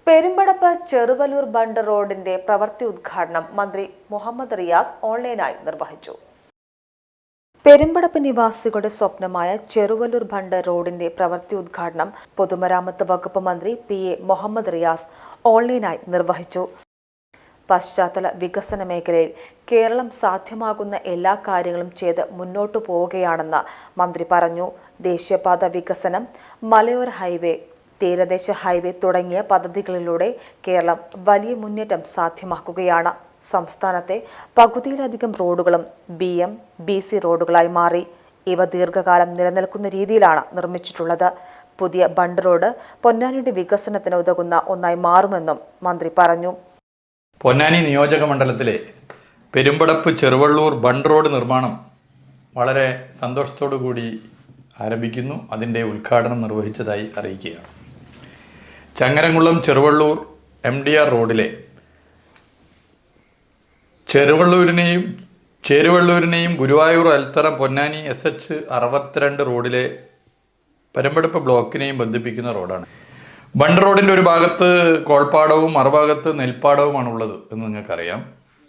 പെരുമ്പടപ്പ് ചെറുവല്ലൂർ ബണ്ട് റോഡിന്റെ പ്രവൃത്തി ഉദ്ഘാടനം മന്ത്രി മുഹമ്മദ് റിയാസ് ഓൺലൈനായി നിർവഹിച്ചു. പെരുമ്പടപ്പ് നിവാസികളുടെ സ്വപ്നമായ ചെറുവല്ലൂർ ബണ്ട് റോഡിന്റെ പ്രവൃത്തി ഉദ്ഘാടനം പൊതുമരാമത്ത് വകുപ്പ് മന്ത്രി PA മുഹമ്മദ് റിയാസ് ഓൺലൈനായി നിർവഹിച്ചു. പശ്ചാത്തല വികസന മേഖലയിൽ കേരളം സാധ്യമാകുന്ന എല്ലാ കാര്യങ്ങളും ചെയ്ത് മുന്നോട്ടു പോവുകയാണെന്ന് മന്ത്രി പറഞ്ഞു. ദേശീയപാത വികസനം, മലയോര ഹൈവേ, തീരദേശ ഹൈവേ തുടങ്ങിയ പദ്ധതികളിലൂടെ കേരളം വലിയ മുന്നേറ്റം സാധ്യമാക്കുകയാണ്. സംസ്ഥാനത്തെ പകുതിയിലധികം റോഡുകളും BM, BC റോഡുകളായി മാറി. ഇവ ദീർഘകാലം നിലനിൽക്കുന്ന രീതിയിലാണ് നിർമ്മിച്ചിട്ടുള്ളത്. പുതിയ ബണ്ട് റോഡ് പൊന്നാനിയുടെ വികസനത്തിന് ഉതകുന്ന ഒന്നായി മാറുമെന്നും മന്ത്രി പറഞ്ഞു. പൊന്നാനി നിയോജക മണ്ഡലത്തിലെ പെരുമ്പടപ്പ് ചെറുവള്ളൂർ ബണ്ട് റോഡ് നിർമ്മാണം വളരെ സന്തോഷത്തോടു കൂടി ആരംഭിക്കുന്നു. അതിൻ്റെ ഉദ്ഘാടനം നിർവഹിച്ചതായി അറിയിക്കുകയാണ്. ചങ്ങരംകുളം ചെറുവള്ളൂർ MDR റോഡിലെ ചേരുവള്ളൂരിനെയും ഗുരുവായൂർ അൽത്തറ പൊന്നാനി SH 62 റോഡിലെ പെരുമ്പടപ്പ് ബ്ലോക്കിനെയും ബന്ധിപ്പിക്കുന്ന റോഡാണ്. ബണ്ട് റോഡിൻ്റെ ഒരു ഭാഗത്ത് കോൾപ്പാടവും മറുഭാഗത്ത് നെൽപ്പാടവുമാണ് ഉള്ളത് എന്ന് നിങ്ങൾക്കറിയാം.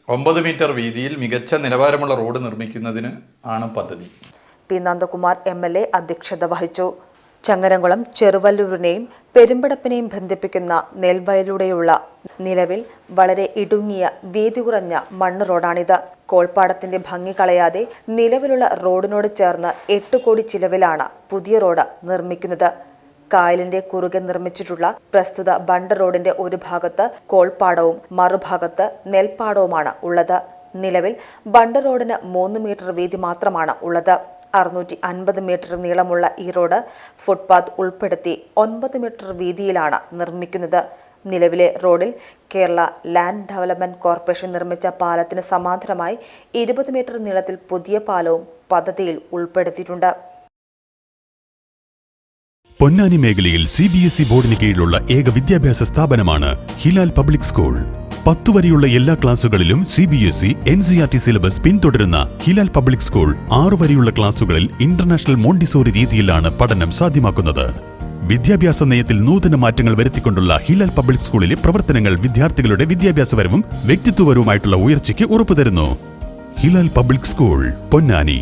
9 മീറ്റർ വീതിയിൽ മികച്ച നിലവാരമുള്ള റോഡ് നിർമ്മിക്കുന്നതിന് ആണ് പദ്ധതി. P. നന്ദകുമാർ MLA അധ്യക്ഷത വഹിച്ചു. ചങ്ങരംകുളം ചെറുവല്ലൂരിനെയും പെരുമ്പടപ്പിനെയും ബന്ധിപ്പിക്കുന്ന നെൽവയലിലൂടെയുള്ള നിലവിൽ വളരെ ഇടുങ്ങിയ വീതി കുറഞ്ഞ മണ്ണ് റോഡാണിത്. കോൾപ്പാടത്തിന്റെ ഭംഗി കളയാതെ നിലവിലുള്ള റോഡിനോട് ചേർന്ന് 8 കോടി ചിലവിലാണ് പുതിയ റോഡ് നിർമ്മിക്കുന്നത്. കായലിന്റെ കുറുകെ നിർമ്മിച്ചിട്ടുള്ള പ്രസ്തുത ബണ്ട് റോഡിന്റെ ഒരു ഭാഗത്ത് കോൾപ്പാടവും മറുഭാഗത്ത് നെൽപ്പാടവുമാണ് ഉള്ളത്. നിലവിൽ ബണ്ട് റോഡിന് 3 മീറ്റർ വീതി മാത്രമാണ് ഉള്ളത്. 650 മീറ്റർ നീളമുള്ള ഈ റോഡ് ഫുട്പാത്ത് ഉൾപ്പെടുത്തി 9 മീറ്റർ വീതിയിലാണ് നിർമ്മിക്കുന്നത്. നിലവിലെ റോഡിൽ കേരള ലാൻഡ് ഡെവലപ്മെന്റ് കോർപ്പറേഷൻ നിർമ്മിച്ച പാലത്തിന് സമാന്തരമായി 20 മീറ്റർ നീളത്തിൽ പുതിയ പാലവും പദ്ധതിയിൽ ഉൾപ്പെടുത്തിയിട്ടുണ്ട്. പൊന്നാനി മേഖലയിൽ CBSE ബോർഡിന് കീഴിലുള്ള ഏക വിദ്യാഭ്യാസ സ്ഥാപനമാണ് ഹിലാൽ പബ്ലിക് സ്കൂൾ. 10 വരെയുള്ള എല്ലാ ക്ലാസുകളിലും CBSE NCERT സിലബസ് പിന്തുടരുന്ന ഹിലാൽ പബ്ലിക് സ്കൂൾ 6 വരെയുള്ള ക്ലാസുകളിൽ ഇന്റർനാഷണൽ മോണ്ടിസോറി രീതിയിലാണ് പഠനം സാധ്യമാക്കുന്നത്. വിദ്യാഭ്യാസ നയത്തിൽ നൂതന മാറ്റങ്ങൾ വരുത്തിക്കൊണ്ടുള്ള ഹിലാൽ പബ്ലിക് സ്കൂളിലെ പ്രവർത്തനങ്ങൾ വിദ്യാർത്ഥികളുടെ വിദ്യാഭ്യാസപരവും വ്യക്തിത്വപരവുമായിട്ടുള്ള ഉയർച്ചയ്ക്ക് ഉറപ്പുതരുന്നു. Hilal public school, Ponnani.